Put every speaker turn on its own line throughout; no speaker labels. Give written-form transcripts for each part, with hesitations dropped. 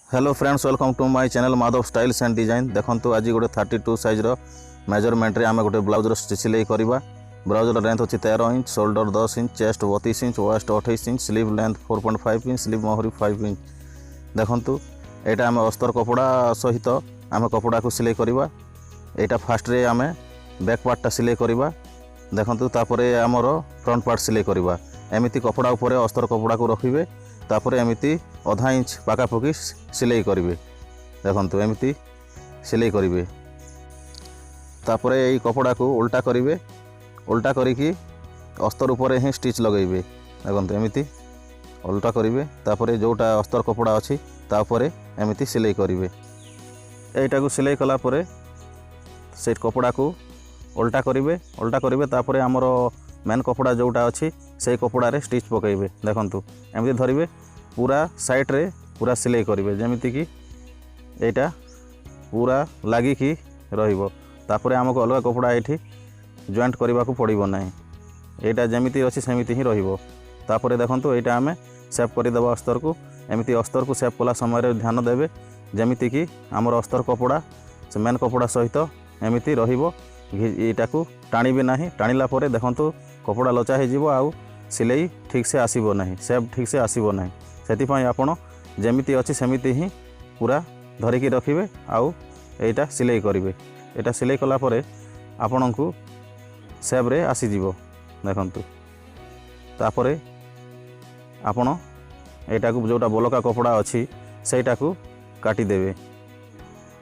Hello friends, welcome to my channel Madhav styles and design. देखो आज गोटे 32 साइज मेजरमेंट रे आम गोटे ब्लाउज सिलाई करवा। ब्लाउज लेंथ अच्छी 13 inch, shoulder 10 inch, chest 32 inch, waist 28 inch, sleeve length 4.5 inch, sleeve मोहरी 5 इंच। देखु यहाँ आम अस्तर कपड़ा सहित आम कपड़ा को सिलाई करवा। यहाँ फास्ट रे आम बैक पार्टा सिलाई करवा। देखु तापर आमर फ्रंट पार्ट सिलाई करवा। एमती कपड़ा उपर अस्तर कपड़ा को रखिए, तापर एमती आधा इंच पाखापाखि सिलाई करेंगे। देखो एमती सिलाई करेंगे, तापर यही कपड़ा को उल्टा करेंगे। उल्टा करिकी अस्तर उपर ही स्टिच लगेबे। देखो एमती उल्टा करेंगे, तापर जोटा अस्तर कपड़ा अच्छी तापर एमती सिलाई करेंगे। यहीटा को सिलाई कलापर से कपड़ा को उल्टा करेंगे। उल्टा करेंगे तापर आमर मेन कपड़ा जोटा अच्छी से कपड़ा रे स्टिच पकेबे। देखो एमती धरिबे, पूरा साइड रे पूरा सिलाई करेंगे जमीती कि यहाँ पूरा लगिकी रहिबो। तापर आमको अलग कपड़ा ये जॉइंट करने को पड़ो ना, यहाँ जमीती अच्छी सेमती ही रहिबो। तापर देखो यहाँ आम सेप करदेव अस्तर को। एमती अस्तर को सेप कला समय ध्यान देवे जमीती कि आमर अस्तर कपड़ा से मेन कपड़ा सहित एमती रहिबो। यहाँ को टाणी ना, टाणिला परे देखो कपड़ा लचा हो आउ सिलाई ठीक से आसीबो नहीं, सेप ठीक से आसीबो नहीं। से आपण जमीती अच्छी सेमती ही पूरा धरिकी रखिए आउ यहाँ सिलाई करेंगे। यहाँ सिलाई कलापर आपण को सेप्रे आसीजिवो। देखु तापर आपण यहाँ को जोटा बोलका कपड़ा अच्छी सेटा को काटिदेवे।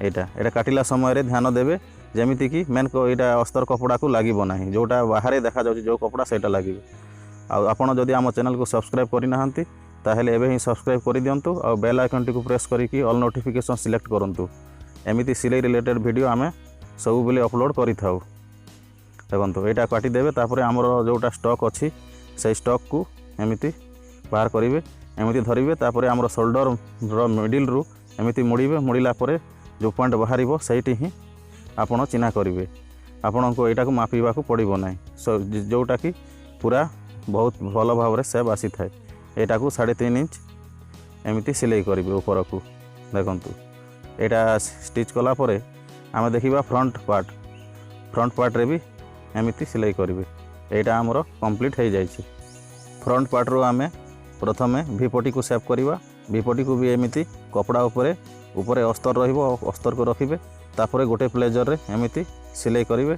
यहाँ काटिला समय ध्यान देवे जमीती कि मेन यहाँ अस्तर कपड़ा को लगे ना, जोटा बाहर देखा जाउछि जो कपड़ा सेटा लगे। आपण जदि आम चैनल को सब्सक्राइब करना ताहेले एबे ही सब्सक्राइब कर दिंतु और बेल आइकन टी को प्रेस करिकी ऑल नोटिफिकेशन सिलेक्ट करंतु। एमिति सिलाई रिलेटेड वीडियो आमे सब बेले अपलोड करि थाउ। देखो यहाँ काटिदेवे, तापर आमर जोटा स्टॉक अच्छी से स्टॉक को एमिति बाहर करेंगे। एमिति धरिबे, तापर आमर शोल्डर मिडिल रु एमिति मुड़ीबे। मुड़िला परे जो पॉइंट बाहर सेठी ही आपण चिन्हा करेंगे। आपण को यहाँ को मापिबा को पड़ो ना, जोटा कि पूरा बहुत भल भाव सेप आसी थाए। यहाँ को 3.5 इंच एमती सिलाई करेंगे ऊपर को। देखु यहाँ स्टिच कलापर आम देखा फ्रंट पार्ट रे भी एमती सिलाई करेंगे। यहाँ आमर कंप्लीट हो जाए। फ्रंट पार्ट रो आम प्रथमे भिपटी को सेप करवा। भिपटी को भी एमती कपड़ा ऊपर अस्तर रहिबो, अस्तर को रखिए। तापर गोटे प्लेजर रे एमती सिलाई करेंगे,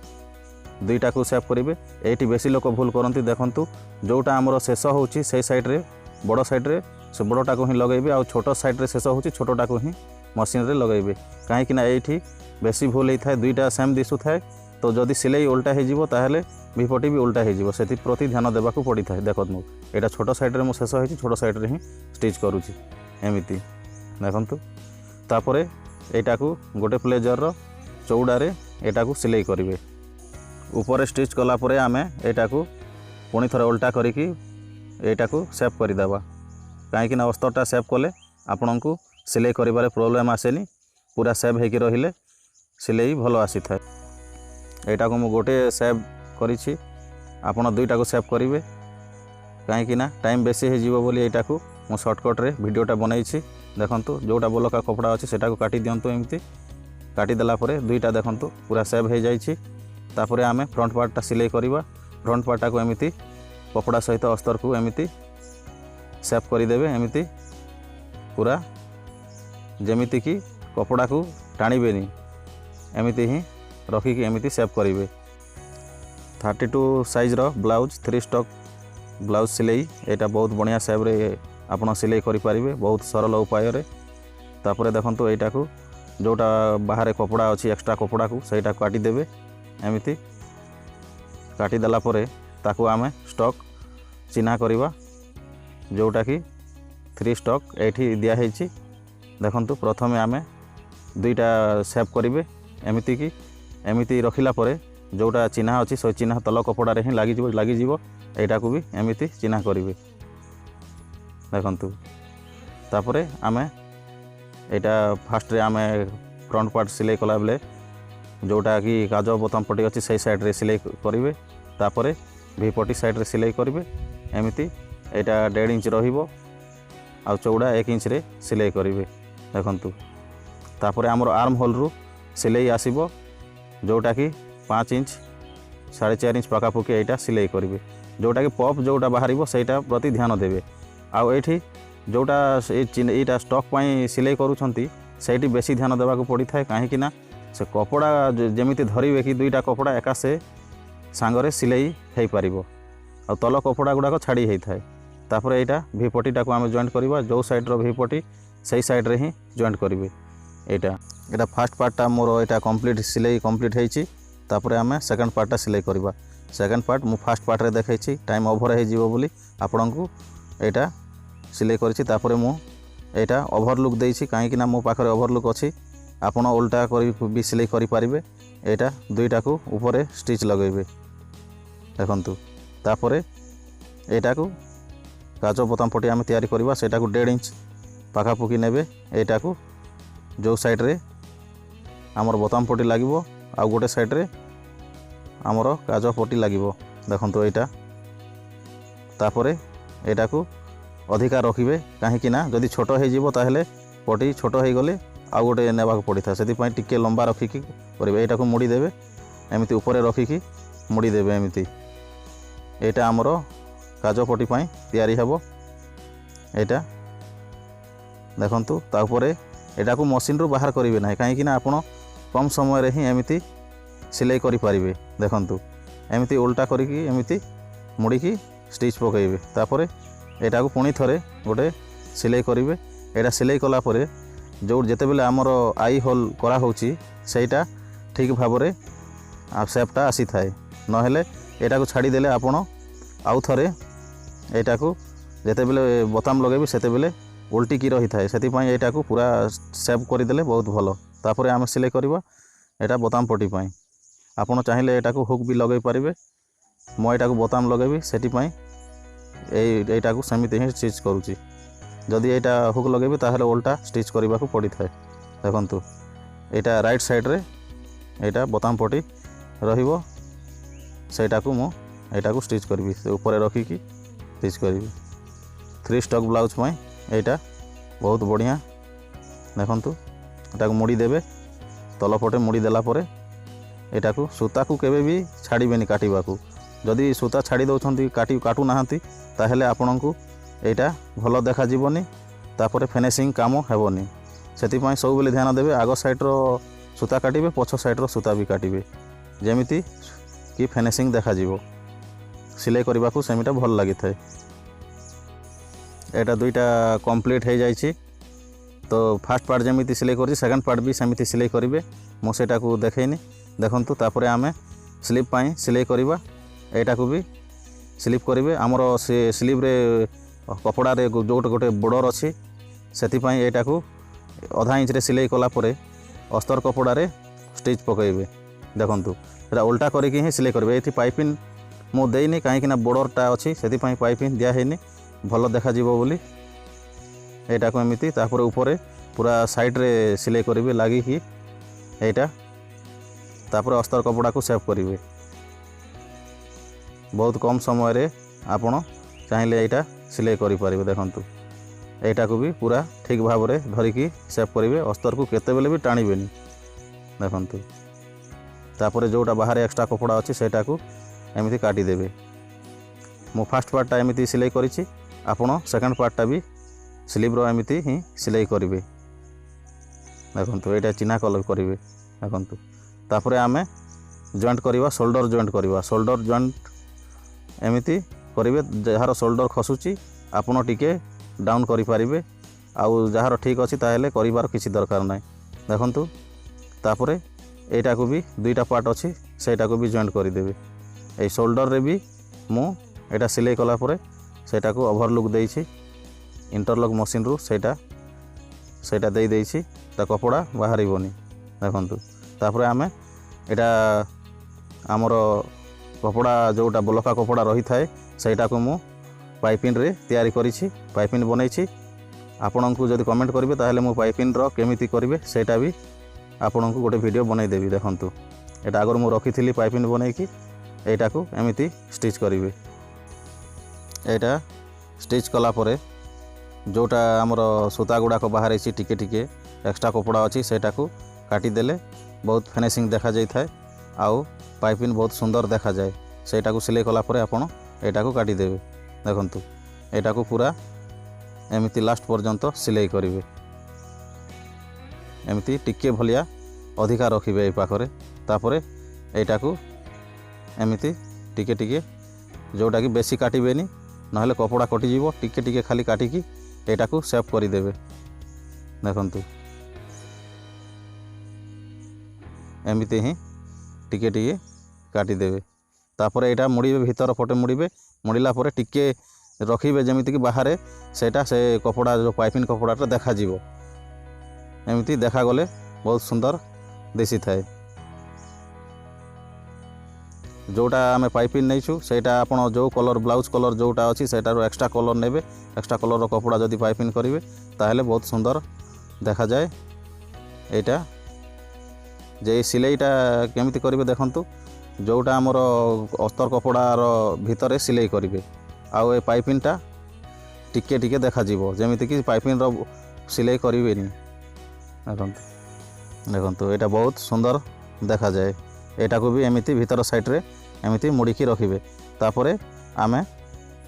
दुईटा को सेप करेंगे। ये बेसी लोक भूल करती। देखु जोटा आमर शेष होची से साइड रे बड़ साइड रे से बड़टा को ही लगेबे, आ छोट साइड रे शेष होची छोटटा को ही मशीन रे लगेबे। कहीं ये बेसी भूल होता है, दुईटा सेम दिशु थाए। तो जदि सिलाई उल्टा हो ताहेले भिपटी भी उल्टा हो, से प्रति ध्यान देवा पड़ी था। देखो यहाँ छोट साइड रे शेष होती, छोट साइड रे ही स्टिच करुँची एमती। देखु तापर यहाँ को गोटे प्लेजर रो चौड़ारे यहाँ को सिलाई करेंगे। ऊपर स्टिच कलापर आम यहाँ को पुणी थोड़े उल्टा करिकी यहाँ को सेप करदेवा। कहीं अस्तरटा सेप कले आपण को सिलाई कर प्रोब्लेम आसेनी, पूरा सेप होकर रहिले सिलाई भल आसी थाए। यहाँ को मु गोटे सेप करिछि, आपण दुईटा को सेप करेंगे। कहीं टाइम बेसी हो बोली यहाँ को मु शॉर्टकट रे वीडियोटा बनईछि। देखु जोटा बोलका कपड़ा अच्छी सेटा को काटी दिंतु। एमती काटिदेला दुईटा देखु पूरा सेप हो जाइछि। तापर आम फ्रंट पार्टा सिलाई करवा। फ्रंट पार्टा को एमती कपड़ा सहित अस्तर को एमती सेप करदेवे। एमती पूरा जमीती कि कपड़ा को टाणीबेनी, एमती ही रखिकी एमती सेप करेंगे। 32 साइज रो ब्लाउज 3 स्टॉक ब्लाउज सिलाई यहाँ बहुत बढ़िया सेप रे आपन सिलाई करें, बहुत सरल उपाय रे। तापर देखो यहाँ को जोटा बाहर कपड़ा अच्छी एक्स्ट्रा कपड़ा को सहीटा काटिदेवे। एमती काटिदेला ताकू आम स्टॉक चिन्हा करवा, जोटा कि 3 स्टॉक ये दिखाई। देखु प्रथम आम दुईटा सेप करेंगे। एमती कि एमती रखिला जोटा चिन्हा अच्छी से चिन्हा तल कपड़ा ही लगिज। यहाँ को भी एमती चिन्हा करेंगे। देखु तापर आम यहाँ फास्ट रे आम फ्रंट पार्ट सिलाई कला बेले जोटा कि काज बोताम पट्टी अच्छी से साइड रे सिलाई करेंगे। तापर भिपटी साइड रे सिलाई करेंगे। एमती यहाँ 1.5 इंच रहिबो आ चौड़ा 1 इंच रे सिलाई करेंगे। देखंतु तापरे आमर आर्म होल रु सिलाई आसीबो जोटा कि 5 इंच 4.5 इंच पाखापुखी एटा सिलाई करेंगे जोटा कि पप जोटा बाहर सेटा प्रति ध्यान देवे आउ एठी जोटा एटा स्टॉक पाई सिलाई करूछंती सेठी बेसी ध्यान देवाक पड़ी थाए काहे कि ना से कपड़ा जेमिति धरिवे कि दुईटा कपड़ा एका से सांगरे सिलाई हेई पारिबो आ तल कपड़ा गुड़ाक छाड़ी हेई थाए तापरे एटा भिपटीटा को आम जॉइंट करवा जो साइड रो भिपटी सही साइड रे ही जॉइंट करेंगे एटा फास्ट पार्टा मोर एटा कंप्लीट सिलाई कंप्लीट हेची तापरे आम सेकंड पार्टा सिलाई करवा सेकंड पार्ट मु फास्ट पार्ट रे देखैछि टाइम ओभर हे जीवो बोली आपनकु एटा सिलाई करछि तापरे मु एटा ओभरलुक देछि काहे कि ना मो पाखरे ओभरलुक अछि आपण उल्टा करी भी सिलाई करि पारिबे एटा दुईटा को ऊपर स्टिच लगेबे देखंतु तापरे एटा को काजो बोताम पटी आम तैयारी करवा सेटा को 1.5 इंच पाखापुखी नेबे एटा को जो साइड रे आमर बोताम पटी लागिबो आ गोटे साइड रे आमर काजो पटी लागिबो देखंतु एटा तापरे एटा को अधिका रखिबे काहे कि ना जदि छोट हे जीवो ताहेले पटी छोट हे गले आ गोटे नेबाक पड़ी था से टिके लंबा रखिकी करेंगे यहाँ मुड़ी देवे एमती ऊपर रखिकी मुड़ी देवे एमती एटा आमर काजपटी तैयारी हेबो एटा देखंतु तापरे एटा को मशीन रू बाहर करेंगे ना कहीं आपण कम समय रे ही एमती सिलाई करि पारिबे देखंतु एमती उल्टा करिकी एमती मुड़ीकी स्टिच पकेइबे तापरे एटा को पुणी थरे गोटे सिलाई करेंगे एटा सिलाई कला परे जो जिते बेले आमर आई होल करा होची सेटा ठीक भाव में सेपटा आसी थाए नहेले एटा को छाड़ी देले आपण आउ थरे एटा को जिते बेले बोताम लगेबे सेते बेले उल्टी की रही थाए सेति पई एटा को पूरा सेप कर देले बहुत भलो तापरे आम सिलाई करवा एटा बोताम पटी पई आपण चाहिए एटा को हुक भी लगे पारिबे मो एटा को बोताम लगेबी सेति पई एटा को सेमिति ही स्टिच करूची जदि एटा हुक लगेबे ताहले उल्टा स्टिच करने को पड़ी थाए देखंतु एटा राइट साइड रे एटा बोताम पटी रहिबो सेटा को मु एटा को स्टिच करबी ऊपर रखिकी स्टिच करबी 3 स्टॉक ब्लाउज पई एटा बहुत बढ़िया देखंतु एटा को मुड़ी देबे तल पटे मुड़ी देला परे एटा को सूता को केबे भी छाड़ीबेनी काटिबा को जदि सूता छाड़ी दउछंती काटू नाहंती ताहले आपनकु एटा भल देखा जीवनी तापरे फिनिशिंग काम हेबनी सेति पई सब बेले ध्यान देबे आगो साइड रो सूता काटिबे पछ साइड रो सूता भी काटिबे जेमिति कि फिनिशिंग देखा जीवो सिलाई करबा को सेमिटा भल लागि थाए एटा दुईटा कंप्लीट हे जाइछि तो फास्ट पार्ट जेमिति सिलाई करछि सेकंड पार्ट भी सेमिति सिलाई करिवे मो सेटा को देखैनी देखंतु तापरे आमे स्लीव पई सिलाई करबा एटा को भी स्लीव करिवे हमर से स्लीव रे कपड़ा रे जो गोटे बॉर्डर अच्छी से एटा को आधा इंच रे सिलाई कला परे अस्तर कपड़ा रे स्टिच पकेबे देखंतु एटा उल्टा करके ही सिलाई करबे एथि पाइपिंग मो देइनी काहे कि ना बॉर्डरटा अच्छी से पाइपिंग दिया हेनी भल देखा जीवो बोली एटा को एमिति तापर ऊपर पूरा साइड रे सिलाई करिवे लागी कि एटा तापर अस्तर कपड़ा को सेव करिवे बहुत कम समय रे आपण चाहिए एटा सिलाई करि पारिबे देखंतु एटा को भी पूरा ठीक भाव में धरिकी सेव करेंगे अस्तर को केते बेले भी टाणीबेनी देखंतु तापर जोटा बाहर एक्स्ट्रा कपड़ा अच्छी सेटा को एमती काटी देबे मो फास्ट पार्टा एमती सिलाई करिछि आपण सेकंड पार्टा भी स्लीव रो एमती ही सिलाई करेंगे देखंतु एटा चिन्हा कलर करेंगे देखंतु तापर आमे जॉइंट करवा शोल्डर जॉइंट एमती करेंगे जार शोल्डर खसुची आपण टिके डाउन करि पारिबे आउ जार ठीक अच्छी ताहेले करिवार किसी दरकार ना देखंतु तापरे एटा को भी दुईटा पार्ट अच्छी सेटा को भी जॉइंट करदेवे ए शोल्डर रे भी मु एटा सिलाई कला परे सेटा को ओवरलुक देइछि इंटरलॉक मशीन रु सेटा दे देइछि ता कपड़ा बाहरिबोनी देखंतु तापरे आमे एटा आमर कपड़ा जोटा बलका कपड़ा रही थाए सेटा को मु पाइपिंग रे तैयारी करिछि पाइपिंग बनैछि आपनकु जदि कमेंट करिवे ताहेले मु पाइपिंग रो केमिति करिवे सेटा भी आपनकु गोटे वीडियो बनाई देबी देखंतु एटा अगर मु रखिथिली पाइपिंग बनैकि एटा को एमिति स्टिच करिवे एटा स्टिच कला परे जोटा आमर सूता गुड़ाक बाहर टिके टिके एक्स्ट्रा कपड़ा अच्छी सेटा को काटिदेले बहुत फिनिशिंग देखा जाए आउ पाइपिंग बहुत सुंदर देखा जाए सेटा को सिलाई कला परे आपण एटा को काटिदेवे देखंतु एटा को पूरा एमती लास्ट पर्यंत सिलाई करेंगे एमती टिके भलिया अधिका रखिबे ए पाखरे तापरे एटा को एमती टिके टिके जोटा कि बेसी काटिबेनी नहले कपड़ा कटि जीवो टिके टिके खाली काटिकी एटा को सेव करिदेबे देखंतु एमती ही टिके टिके काटिदेबे तापरे एटा मुड़ीबे भीतर पटे मुड़िला परे टिके रखिबे जेमिति कि बाहर सेटा से कपड़ा जो पाइपिंग कपड़ाटा देखा जीवो एमती देखा गले बहुत सुंदर दिसी थाए जोटा आमे पाइपिंग नहींछु सेटा आपण जो कलर ब्लाउज कलर जोटा अछि सेटारो एक्स्ट्रा कलर नेबे एक्स्ट्रा कलर कपड़ा जदि पाइपिंग करिवे ताहले बहुत सुंदर देखा जाए एटा जे सिलाईटा केमिति करिवे देखंतु जोटा आमर अस्तर कपड़ार भितर सिलाई करिवे आउ ए पाइपिंगटा टिके टिके देखा जीवो जेमिति कि पाइपिंग रो सिलाई करिवेनी देखंतु एटा बहुत सुंदर देखा जाए एटा को भी एमिति भीतर साइड रे एमिति मुड़ीकी रखिबे तापरे आमे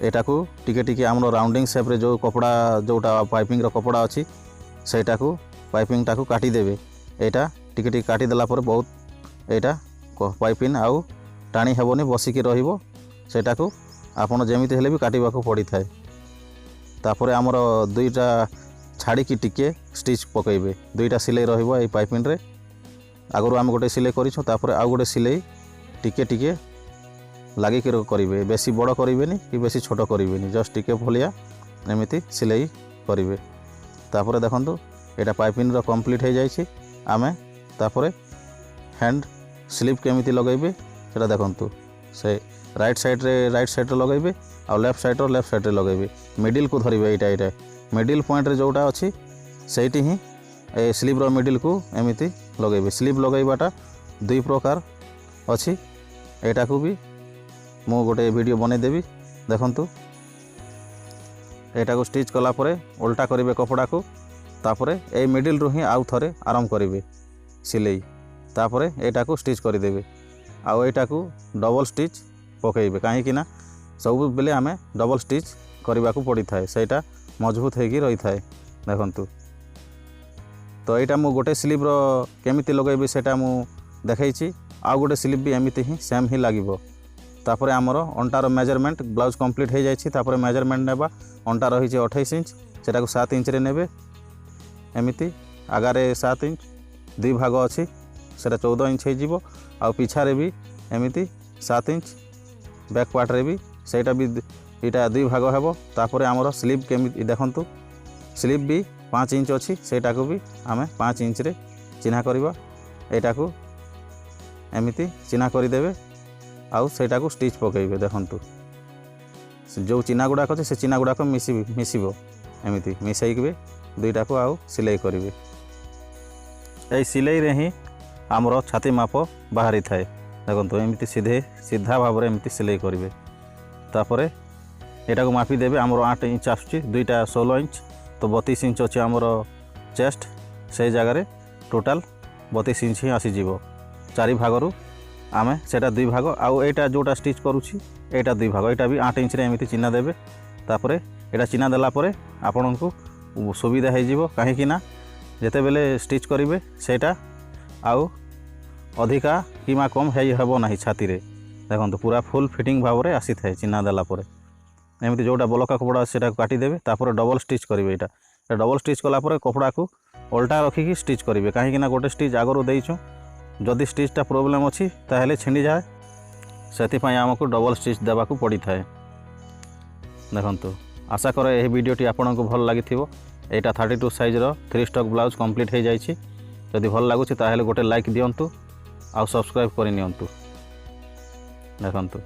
एटा को टिके टिके आमर राउंडिंग शेप रे जो कपड़ा जोटा पाइपिंग रो कपड़ा अछि सेटा को पाइपिंग टा को काटी देबे एटा टिके टिके काटी देला पर बहुत एटा पाइपिंग आउ टाणी हेबोनी बसिकी रहिबो सेटा को आपण जेमिति हेले भी काटिबा को पड़ी थाए तापरे आमर दुईटा छाड़ी की टिके स्टिच पकेबे दुईटा सिलाई रहिबो ए पाइपिंग रे आगरो आम गोटे सिलाई करिछु तापरे आउ गोटे सिलाई टिके टिके लागी के करिवे बेसी बड़ करिवेनी कि बेसी छोट करिवेनी जस्ट टिके भलिया एमिति सिलाई करिवे तापरे देखंतु एटा पाइपिंग रो कंप्लीट हो जाइछि आमे तापरे हैंड स्लीव केमिति लगेबे सेटा देखंतु से राइट साइड रे लगेबे आ लेफ्ट साइड रे लगेबे मिडिल को धरिबे एटा मिडिल पॉइंट रे जोटा अछि सेठी ही ए स्लीव रो मिडिल को एमिति लगेबे स्लीव लगेबाटा दुई प्रकार अछि एटा को भी मु गोटे वीडियो बने देबी देखंतु एटा को स्टिच कला परे उल्टा करिवे कपड़ा को तापरे ए मिडिल रो ही आउ थरे आराम करिवे सिलाई तापरे एटा को स्टिच कर देबे आउ एटा को डबल स्टिच पकेइबे काहे कि ना सब बेले आमे डबल स्टिच करबा को पड़ी थाए सेटा मजबूत हेगी रही थाए देखंतु तो एटा मु गोटे स्लीव रो केमिति लगेबे सेटा मु देखैछि आउ गोटे स्लीव भी एमिति ही सेम ही लागिबो तापरे हमर अंटार मेजरमेंट ब्लाउज कंप्लीट हो जाइछि तापरे मेजरमेंट नेबा अंटा रही 28 इंच सेटा को 7 इंच रे नेबे एमिति आगारे 7 इंच दुई भाग अछि सेटा 14 इंच हो जीवो आ पिछा रे भी एमिति 7 इंच बैक पार्ट रे भी सेटा भी इटा दुई भाग हेबो तापरे हमर स्लीव केमिति देखंतु स्लीव भी 5 इंच अछि सेटा को भी आमे 5 इंच रे चिन्हा करबा एटा को एमिति चिन्हा करि देबे आउ सेटा को स्टिच पकेइबे देखंतु जो चिन्हा गुडा अछि से चिन्हा गुडा को मिसिबो एमिति मिसाइबे दुईटा को आउ सिलाई करिवे ए सिलाई रे ही आमर छाती माप बाहरी थाए देखंतु एमिति सीधा भाव एमिति सिलाई करिवे तापरे एटा को मापी देबे आमर 8 इंच आसुची दुईटा 16 इंच तो 32 इंच अछि आमर चेस्ट से जगह रे टोटल 32 इंच ही आसी जीवो चारि भागरु आमे सेटा दुई भाग आउ एटा जोटा स्टिच करूची एटा दुई भाग एटा भी 8 इंच रे एमिति चिन्हा देबे तापरे एटा चिन्हा देला परे आपन को सुविधा हो जीवो काहे कि ना जेते बेले स्टिच करिवे सेटा आउ अधिका किमा कम हेबो नाही छाती रे देखंतु पूरा फुल फिटिंग भाव रे आसी थाए चिन्हा देला परे एमिति जोटा बलका कपड़ा सेटा काटी देबे तापरे डबल स्टिच करिवे एटा डबल स्टिच कला परे कपड़ा को उल्टा रखिकी स्टिच करिवे काहे कि ना गोटे स्टिच आगरो देइछु जदि स्टिचटा प्रॉब्लम अछि ताहेले छिंडी जाए सेति पय हमकु डबल स्टिच देबा को पड़ी थाए देखंतु आशा करे एही वीडियोटी आपनको भल लागिथिबो एटा 32 साइज रो 3 स्टॉक ब्लाउज कंप्लीट हो जाइछि जदि भल लागुछि ताहेले गोटे लाइक दियंतु आ सब्सक्राइब करि नियंतु देखंतु।